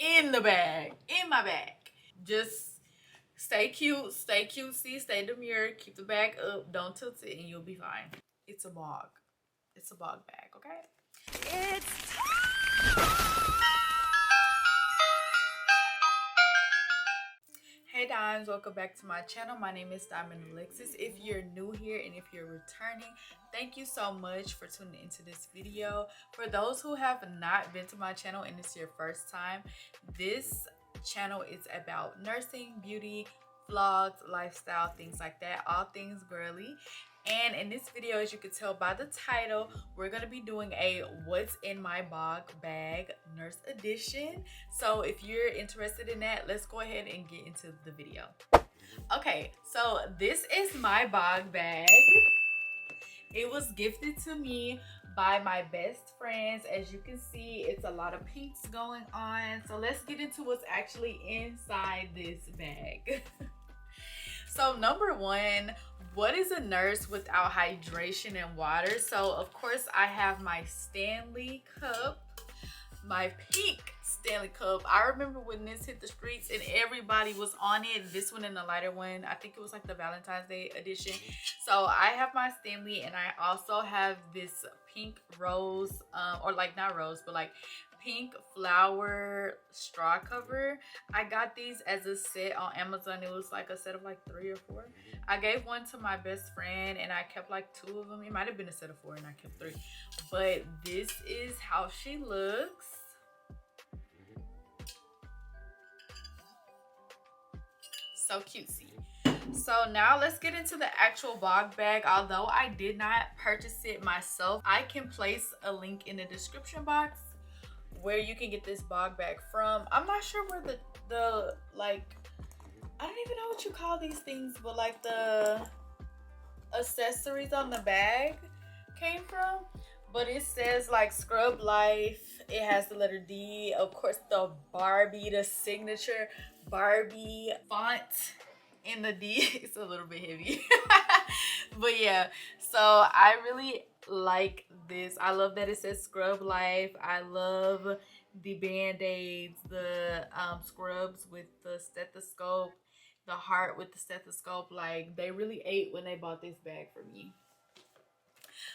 in the bag, in my bag. Just stay cute, stay cutesy, stay demure, keep the bag up, don't tilt it, and you'll be fine. It's a bog. It's a bog bag, okay? It's Hey Dimes, welcome back to my channel. My name is Diamond Alexis. If you're new here and if you're returning, thank you so much for tuning into this video. For those who have not been to my channel and it's your first time, this channel is about nursing, beauty, vlogs, lifestyle, things like that, all things girly. And in this video, as you can tell by the title, we're going to be doing a what's in my bog bag nurse edition. So if you're interested in that, let's go ahead and get into the video. Okay, so this is my bog bag. It was gifted to me by my best friends. As you can see, it's a lot of pinks going on. So let's get into what's actually inside this bag. So number one, what is a nurse without hydration and water? So of course I have my Stanley cup, my pink Stanley cup. I remember when this hit the streets and everybody was on it. This one and the lighter one, I think it was like the Valentine's Day edition. So I have my Stanley, and I also have this pink rose, or like not rose, but like pink flower straw cover. I got these as a set on Amazon. It was like a set of like 3 or 4. I gave one to my best friend and I kept like 2 of them. It might have been a set of 4 and I kept 3. But this is how she looks. So cutesy. So now let's get into the actual bog bag. Although I did not purchase it myself, I can place a link in the description box where you can get this bog bag from. I'm not sure where the like, I don't even know what you call these things, but like the accessories on the bag came from. But it says like Scrub Life. It has the letter D. Of course, the Barbie, the signature Barbie font in the D. It's a little bit heavy. But yeah, so I really like this. I love that it says Scrub Life. I love the band-aids, the scrubs with the stethoscope, the heart with the stethoscope. Like, they really ate when they bought this bag for me.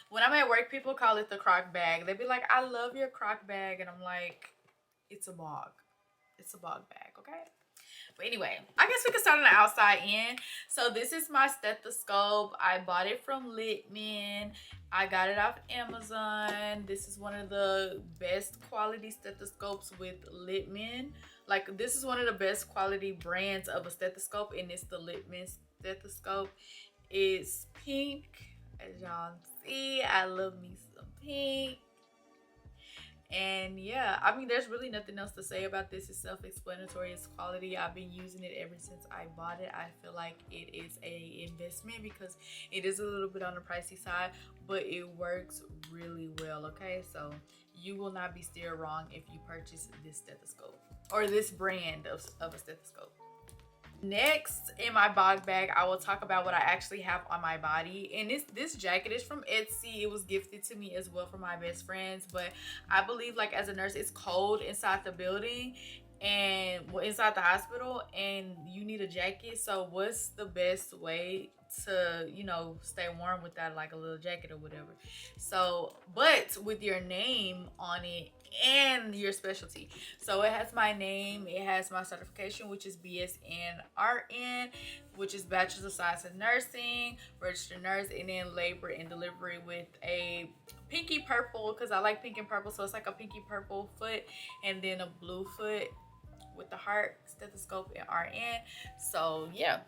When I'm at work, people call it the crock bag. They'd be like, I love your crock bag. And I'm like, it's a bog. It's a bog bag, okay? But anyway, I guess we can start on the outside in. So this is my stethoscope. I bought it from Littman. I got it off Amazon. This is one of the best quality stethoscopes with Littman. Like, this is one of the best quality brands of a stethoscope, and it's the Littman stethoscope. It's pink, as y'all see. I love me some pink. And yeah, I mean, there's really nothing else to say about this. It's self-explanatory. It's quality. I've been using it ever since I bought it. I feel like it is a investment because it is a little bit on the pricey side, but it works really well. Okay, so you will not be steered wrong if you purchase this stethoscope or this brand of a stethoscope. Next in my bog bag, I will talk about what I actually have on my body. And this jacket is from Etsy. It was gifted to me as well from my best friends. But I believe, like, as a nurse, it's cold inside the building and inside the hospital, and you need a jacket. So what's the best way to, you know, stay warm without like a little jacket or whatever? So, but with your name on it and your specialty. So it has my name, it has my certification, which is BSN RN, which is Bachelor's of Science in Nursing, registered nurse, and then labor and delivery with a pinky purple, because I like pink and purple, so it's like a pinky purple foot and then a blue foot with the heart, stethoscope, and RN. So yeah.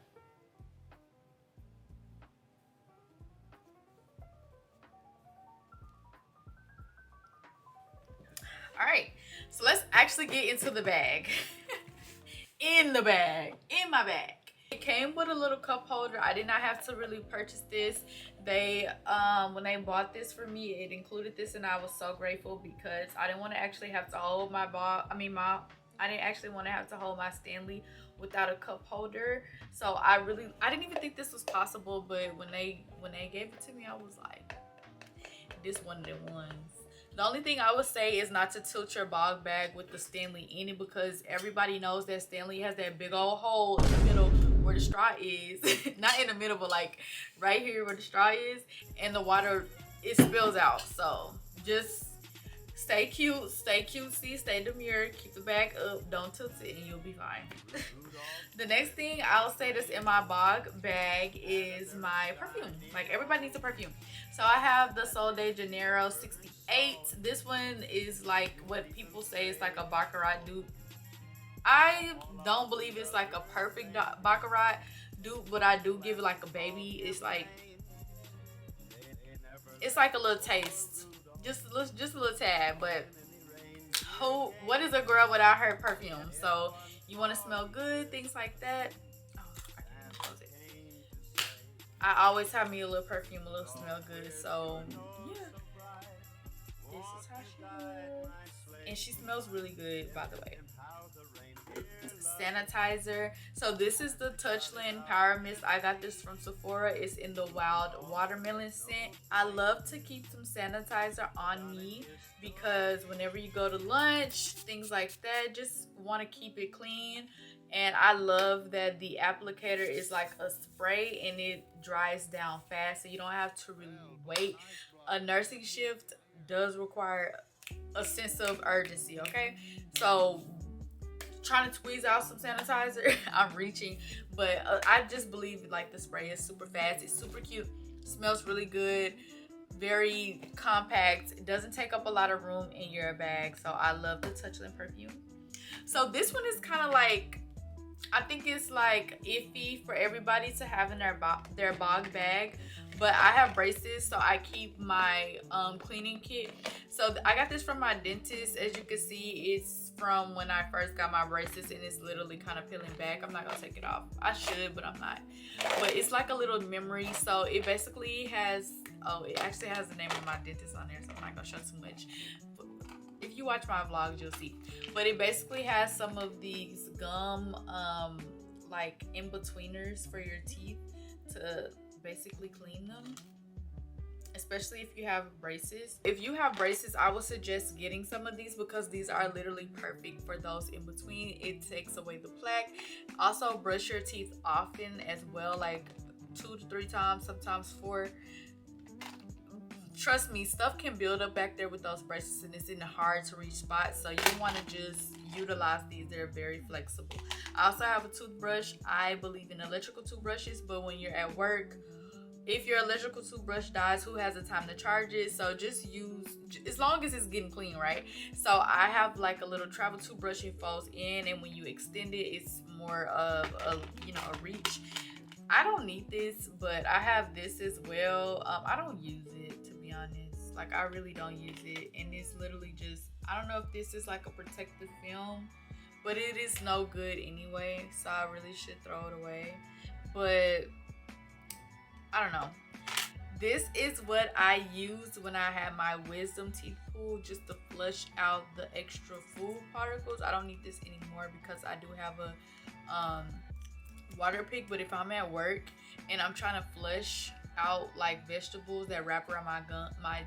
All right, so let's actually get into the bag. In the bag, in my bag. It came with a little cup holder. I did not have to really purchase this. They when they bought this for me, it included this, and I was so grateful because I didn't want to actually have to hold my I didn't actually want to have to hold my Stanley without a cup holder. So I didn't even think this was possible, but when they gave it to me, I was like, this one of the ones. The only thing I would say is not to tilt your bog bag with the Stanley in it, because everybody knows that Stanley has that big old hole in the middle where the straw is. Not in the middle, but like right here where the straw is, and the water, it spills out. So just stay cute, stay cutesy, stay demure, keep the bag up, don't tilt it, and you'll be fine. The next thing I'll say that's in my bog bag is my perfume. Like, everybody needs a perfume. So I have the Sol de Janeiro 68. This one is like what people say is like a Baccarat dupe. I don't believe it's like a perfect Baccarat dupe, but I do give it like a baby. It's like a little taste. Just a little tad, but what is a girl without her perfume? So you want to smell good, things like that. Oh, I can't even close it. I always have me a little perfume, a little smell good. So yeah, this is how she looks, and she smells really good, by the way. Sanitizer. So this is the Touchland Power Mist. I got this from Sephora. It's in the Wild Watermelon scent. I love to keep some sanitizer on me because whenever you go to lunch, things like that, just want to keep it clean. And I love that the applicator is like a spray and it dries down fast, so you don't have to really wait. A nursing shift does require a sense of urgency, okay? So trying to squeeze out some sanitizer, I'm reaching, but I just believe like the spray is super fast. It's super cute, smells really good, very compact. It doesn't take up a lot of room in your bag, so I love the Touchland perfume. So this one is kind of like, I think it's like iffy for everybody to have in their bog bag, but I have braces, so I keep my cleaning kit. So I got this from my dentist. As you can see, it's from when I first got my braces, and it's literally kind of peeling back. I'm not gonna take it off. I should, but I'm not. But it's like a little memory. So it basically has, it actually has the name of my dentist on there, so I'm not gonna show too much. But if you watch my vlogs, you'll see. But it basically has some of these gum like in-betweeners for your teeth to basically clean them, especially if you have braces. If you have braces, I would suggest getting some of these because these are literally perfect for those in between. It takes away the plaque. Also, brush your teeth often as well, like 2 to 3 times, sometimes 4. Trust me, stuff can build up back there with those braces, and it's in a hard to reach spot, so you want to just utilize these. They're very flexible. I also have a toothbrush. I believe in electrical toothbrushes, but when you're at work, if your electrical toothbrush dies, who has the time to charge it? So just use, as long as it's getting clean, right? So I have like a little travel toothbrush. It folds in, and when you extend it, it's more of a reach. I don't need this, but I have this as well. I don't use it, to be honest. Like, I really don't use it, and it's literally just, I don't know if this is like a protective film, but it is no good anyway, so I really should throw it away. But I don't know. This is what I used when I had my wisdom teeth pulled, just to flush out the extra food particles. I don't need this anymore because I do have a water pick. But if I'm at work and I'm trying to flush out like vegetables that wrap around my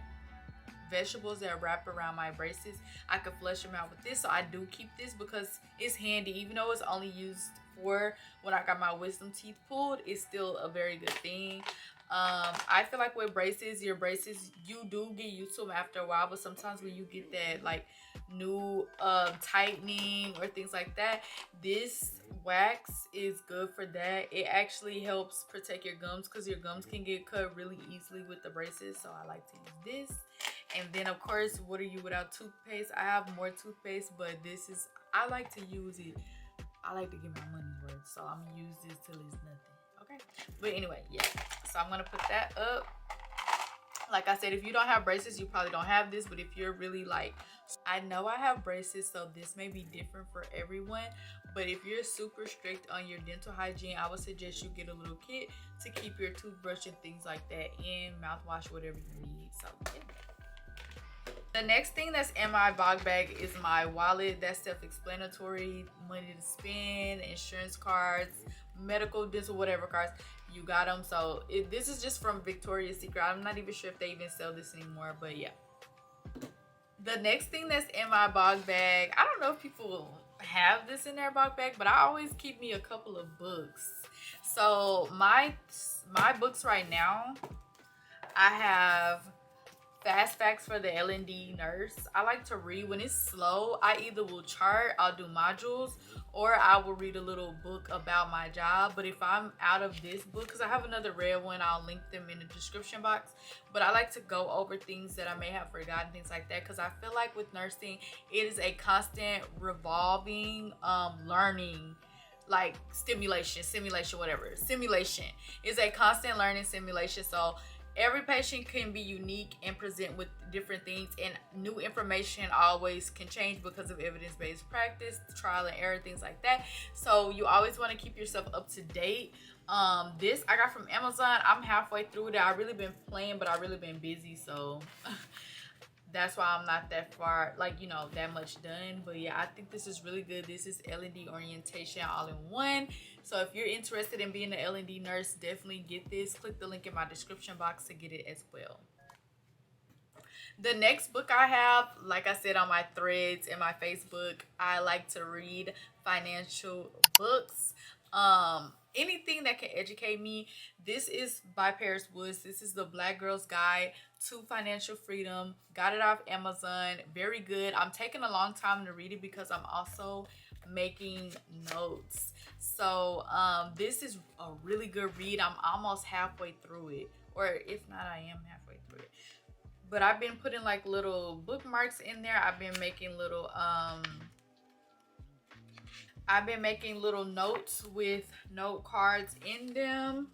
vegetables that wrap around my braces, I could flush them out with this. So I do keep this because it's handy. Even though it's only used for when I got my wisdom teeth pulled, it's still a very good thing. I feel like with braces, your braces, you do get used to them after a while, but sometimes when you get that like new tightening or things like that, this wax is good for that. It actually helps protect your gums because your gums can get cut really easily with the braces, so I like to use this. And then of course, what are you without toothpaste? I have more toothpaste, but this is, I like to use it. I like to get my money's worth, so I'm gonna use this till it's nothing. Okay, but anyway, yeah, so I'm gonna put that up. Like I said, if you don't have braces, you probably don't have this, but if you're really like, I know I have braces, so this may be different for everyone, but if you're super strict on your dental hygiene, I would suggest you get a little kit to keep your toothbrush and things like that in, mouthwash, whatever you need. So yeah. The next thing that's in my bog bag is my wallet. That's self-explanatory. Money to spend, insurance cards, medical, dental, whatever cards, you got them. So this is just from Victoria's Secret. I'm not even sure if they even sell this anymore, but yeah. The next thing that's in my bog bag, I don't know if people have this in their bog bag, but I always keep me a couple of books. So my books right now, I have Fast Facts for the L&D Nurse. I like to read when it's slow. I either will chart, I'll do modules, or I will read a little book about my job. But if I'm out of this book, because I have another red one, I'll link them in the description box. But I like to go over things that I may have forgotten, things like that, because I feel like with nursing, it is a constant revolving learning, like simulation, whatever. Simulation is a constant learning simulation. So every patient can be unique and present with different things, and new information always can change because of evidence-based practice, trial and error, things like that. So you always want to keep yourself up to date. This I got from Amazon. I'm halfway through it. I really been playing, but I really been busy, so that's why I'm not that far, like, you know, that much done. But yeah, I think this is really good. This is L&D orientation all in one. So if you're interested in being an L&D nurse, definitely get this. Click the link in my description box to get it as well. The next book I have, like I said on my threads and my Facebook, I like to read financial books. Anything that can educate me. This is by Paris Woods. This is the Black Girl's Guide to Financial Freedom. Got it off Amazon. Very good. I'm taking a long time to read it because I'm also making notes. So this is a really good read. I'm almost halfway through it, or if not, I am halfway through it. But I've been putting like little bookmarks in there. I've been making little notes with note cards in them.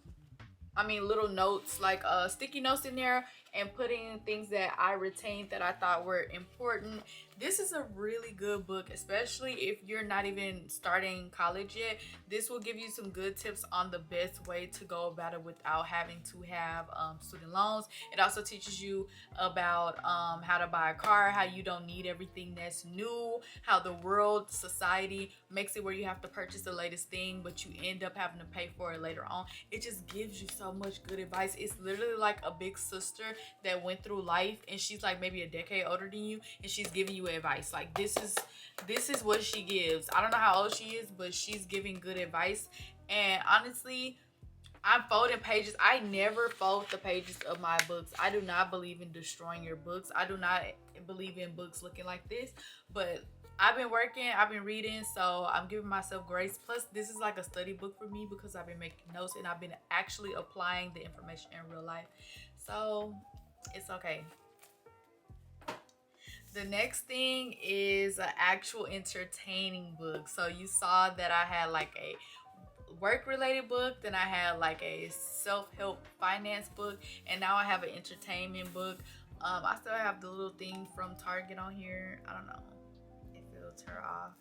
I mean, little notes, like sticky notes in there, and putting things that I retained that I thought were important. This is a really good book, especially if you're not even starting college yet. This will give you some good tips on the best way to go about it without having to have student loans. It also teaches you about how to buy a car, how you don't need everything that's new, how the world, society makes it where you have to purchase the latest thing, but you end up having to pay for it later on. It just gives you so much good advice. It's literally like a big sister that went through life, and she's like maybe a decade older than you, and she's giving you advice. Like this is what she gives. I don't know how old she is, but she's giving good advice. And honestly, I'm folding pages. I never fold the pages of my books. I do not believe in destroying your books. I do not believe in books looking like this. But I've been working, I've been reading, so I'm giving myself grace. Plus, this is like a study book for me because I've been making notes and I've been actually applying the information in real life. So it's okay. The next thing is an actual entertaining book. So you saw that I had like a work-related book, then I had like a self-help finance book, and now I have an entertainment book. I still have the little thing from Target on here. I don't know if it'll turn off.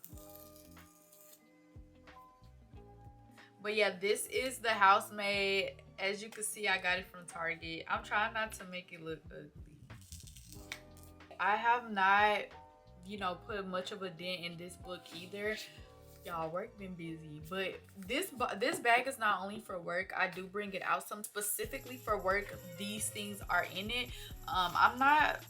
But yeah, this is The Housemaid. As you can see, I got it from Target. I'm trying not to make it look ugly. I have not, you know, put much of a dent in this book either. Y'all, work been busy. But this bag is not only for work. I do bring it out some specifically for work. These things are in it. I'm not,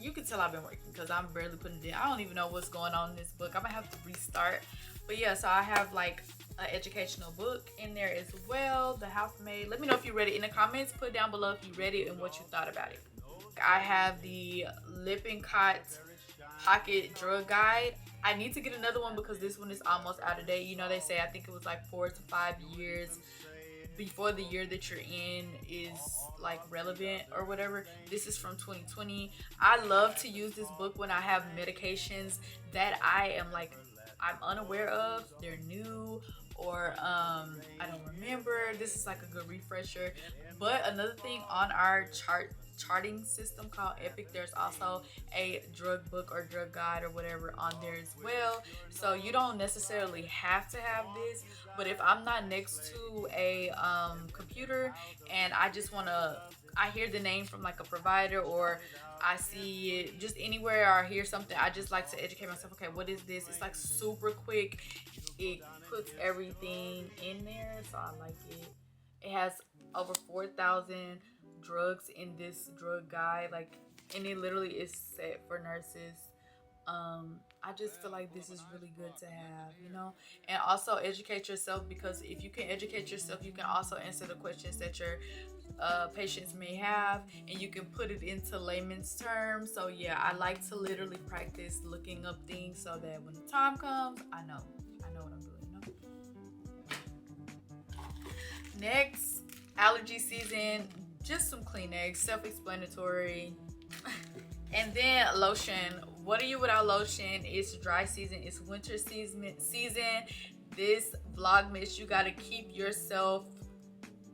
you can tell I've been working because I'm barely putting it in. I don't even know what's going on in this book. I'm gonna have to restart. But yeah, so I have like an educational book in there as well. The Housemaid. Let me know if you read it in the comments. Put down below if you read it and what you thought about it. I have the Lippincott Pocket Drug Guide. I need to get another one because this one is almost out of date. You know, they say, I think it was like 4 to 5 years before the year that you're in is like relevant or whatever. This is from 2020. I love to use this book when I have medications that I'm unaware of, they're new, or I don't remember. This is like a good refresher. But another thing, on our charting system called Epic, there's also a drug book or drug guide or whatever on there as well. So you don't necessarily have to have this, but if I'm not next to a computer and I just want to, I hear the name from like a provider, or I see it just anywhere, or I hear something, I just like to educate myself. Okay, what is this? It's like super quick. It puts everything in there, so I like it. It has over 4,000 drugs in this drug guide. Like, and it literally is set for nurses. I just feel like this is really good to have, you know. And also educate yourself, because if you can educate yourself, you can also answer the questions that your patients may have, and you can put it into layman's terms. So yeah, I like to literally practice looking up things so that when the time comes, I know what I'm doing, you know. Next, allergy season, just some Kleenex, self-explanatory. And then lotion. What are you without lotion? It's dry season, it's winter season. This Vlogmas, you gotta keep yourself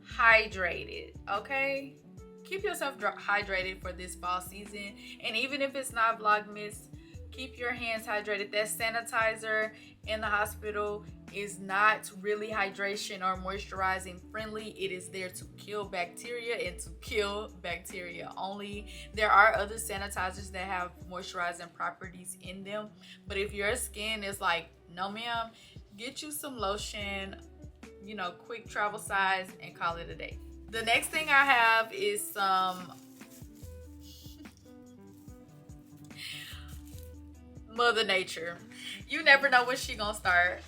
hydrated, okay? Keep yourself hydrated for this fall season. And even if it's not Vlogmas, keep your hands hydrated. That sanitizer in the hospital is not really hydration or moisturizing friendly. It is there to kill bacteria and to kill bacteria only. There are other sanitizers that have moisturizing properties in them, but if your skin is like, no ma'am, get you some lotion, you know, quick travel size, and call it a day. The next thing I have is some Mother Nature. You never know when she gonna start.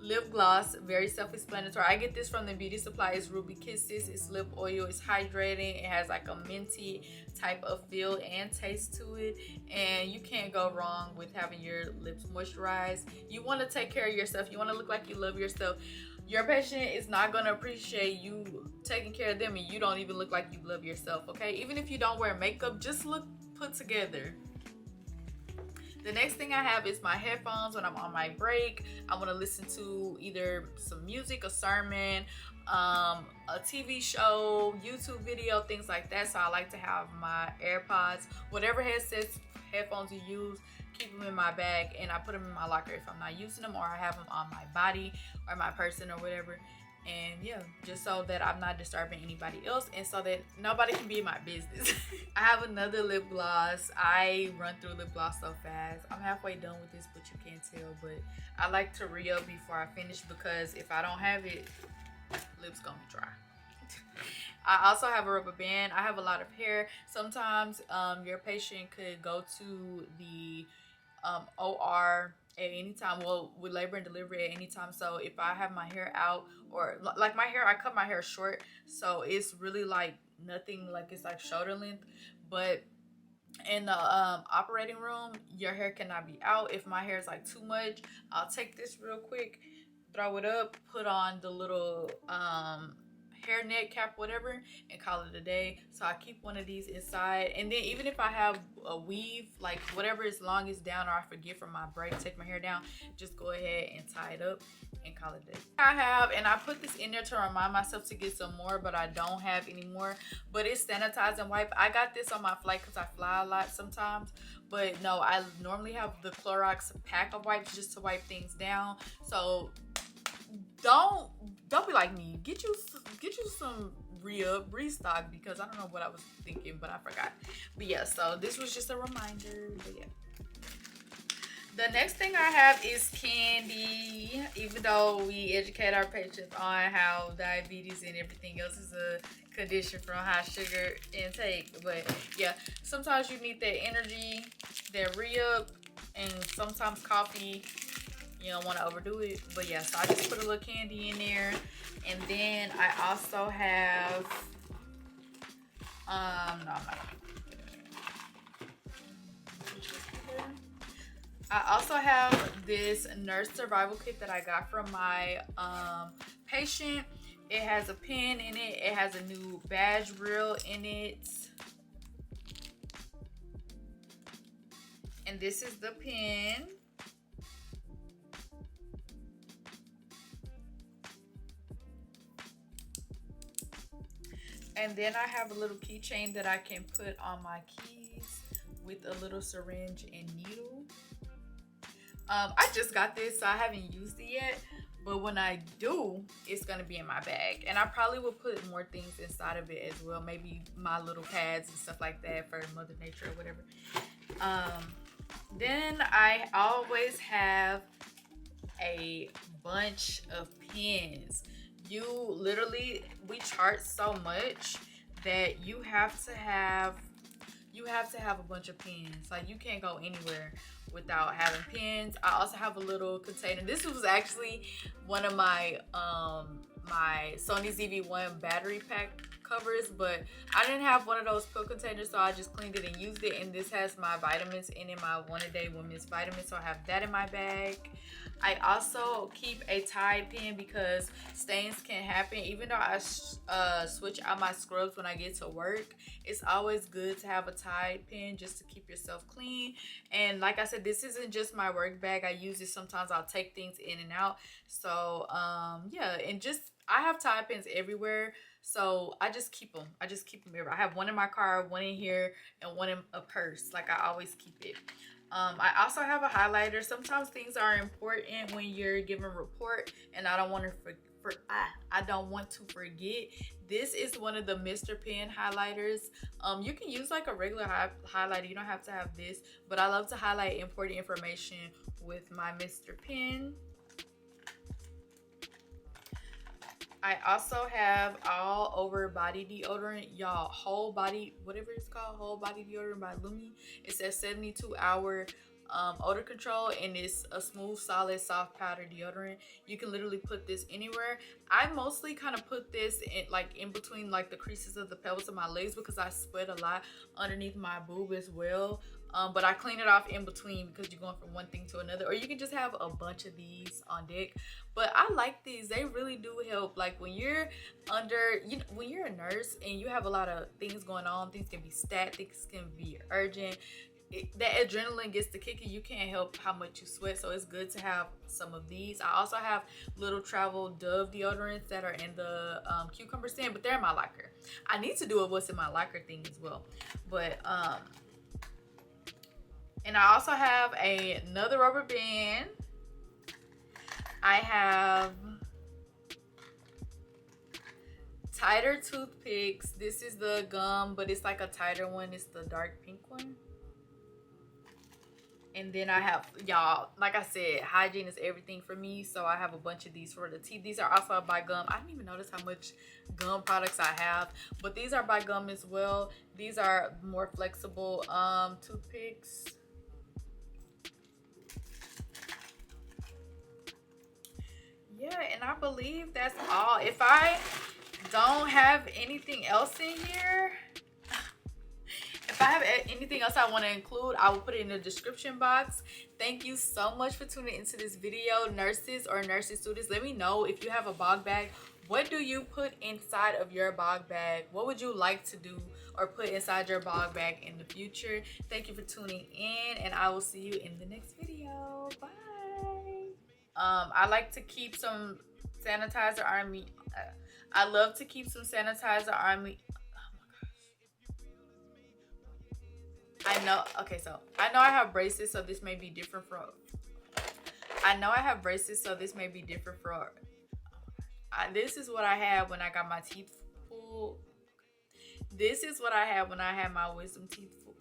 Lip gloss, very self-explanatory. I get this from the beauty supply. It's Ruby Kisses. It's lip oil. It's hydrating. It has like a minty type of feel and taste to it, and you can't go wrong with having your lips moisturized. You want to take care of yourself. You want to look like you love yourself. Your patient is not going to appreciate you taking care of them and you don't even look like you love yourself, okay? Even if you don't wear makeup, just look put together. The next thing I have is my headphones when I'm on my break. I want to listen to either some music, a sermon, a TV show, YouTube video, things like that. So I like to have my AirPods, whatever headphones you use, keep them in my bag, and I put them in my locker if I'm not using them, or I have them on my body or my person or whatever. And yeah, just so that I'm not disturbing anybody else and so that nobody can be in my business. I have another lip gloss. I run through lip gloss so fast. I'm halfway done with this, but you can't tell. But I like to re-up before I finish, because if I don't have it, lips gonna be dry. I also have a rubber band. I have a lot of hair. Sometimes your patient could go to the OR at any time, well, with labor and delivery at any time. So if I have my hair out, or like my hair, I cut my hair short, so it's really like nothing, like it's like shoulder length. But in the operating room, your hair cannot be out. If my hair is like too much, I'll take this real quick, throw it up, put on the little hairnet cap, whatever, and call it a day. So I keep one of these inside, and then even if I have a weave, like whatever is longest down, or I forget from my break, take my hair down, just go ahead and tie it up and call it a day. I have, and I put this in there to remind myself to get some more, but I don't have any more. But it's sanitizing wipe. I got this on my flight because I fly a lot sometimes, but no, I normally have the Clorox pack of wipes just to wipe things down. So don't be like me. Get you some restock, because I don't know what I was thinking, but I forgot. But yeah, so this was just a reminder. But yeah, the next thing I have is candy. Even though we educate our patients on how diabetes and everything else is a condition from high sugar intake, but yeah, sometimes you need that energy, that re-up, and sometimes coffee. You don't want to overdo it. But yeah, so I just put a little candy in there. And then I also have no, I'm not. I also have this nurse survival kit that I got from my patient. It has a pen in it. It has a new badge reel in it. And this is the pen. And then I have a little keychain that I can put on my keys with a little syringe and needle. I just got this, so I haven't used it yet. But when I do, it's going to be in my bag. And I probably will put more things inside of it as well. Maybe my little pads and stuff like that for Mother Nature or whatever. Then I always have a bunch of pens. You literally, we chart so much that you have to have you have to have a bunch of pens. Like, you can't go anywhere without having pens. I also have a little container. This was actually one of my my Sony ZV-1 battery pack covers, but I didn't have one of those pill containers, so I just cleaned it and used it. And this has my vitamins in it, my 1-a-day women's vitamins, so I have that in my bag. I also keep a Tide pen because stains can happen. Even though I switch out my scrubs when I get to work, it's always good to have a Tide pen just to keep yourself clean. And like I said, this isn't just my work bag. I use it sometimes. I'll take things in and out. So yeah, and just I have Tide pens everywhere. So I just keep them. I just keep them everywhere. I have one in my car, one in here, and one in a purse. Like, I always keep it. I also have a highlighter. Sometimes things are important when you're giving a report, and I don't want to I don't want to forget. This is one of the Mr. Pen highlighters. You can use like a regular highlighter. You don't have to have this, but I love to highlight important information with my Mr. Pen. I also have all over body deodorant, y'all. Whole body, whatever it's called, whole body deodorant by Lumi. It says 72-hour odor control, and it's a smooth, solid, soft powder deodorant. You can literally put this anywhere. I mostly kind of put this in between like the creases of the pelvis of my legs because I sweat a lot underneath my boob as well. But I clean it off in between because you're going from one thing to another. Or you can just have a bunch of these on deck. But I like these. They really do help. Like, when you're when you're a nurse and you have a lot of things going on, things can be stat, things can be urgent. That adrenaline gets to kicking. You can't help how much you sweat. So it's good to have some of these. I also have little travel Dove deodorants that are in the cucumber stand, but they're in my locker. I need to do a what's in my locker thing as well. But and I also have another rubber band. I have tighter toothpicks. This is the gum, but it's like a tighter one. It's the dark pink one. And then I have, y'all, like I said, hygiene is everything for me. So I have a bunch of these for the teeth. These are also by Gum. I didn't even notice how much gum products I have. But these are by Gum as well. These are more flexible toothpicks. Yeah, and I believe that's all. If I don't have anything else in here, if I have anything else I want to include, I will put it in the description box. Thank you so much for tuning into this video, nurses or nursing students. Let me know if you have a bog bag. What do you put inside of your bog bag? What would you like to do or put inside your bog bag in the future? Thank you for tuning in, and I will see you in the next video. Bye. I like to keep some sanitizer on me. I love to keep some sanitizer on me. I know, okay, so I know I have braces, so this may be different from, this is what I had when I got my teeth pulled. This is what I had when I had my wisdom teeth pulled.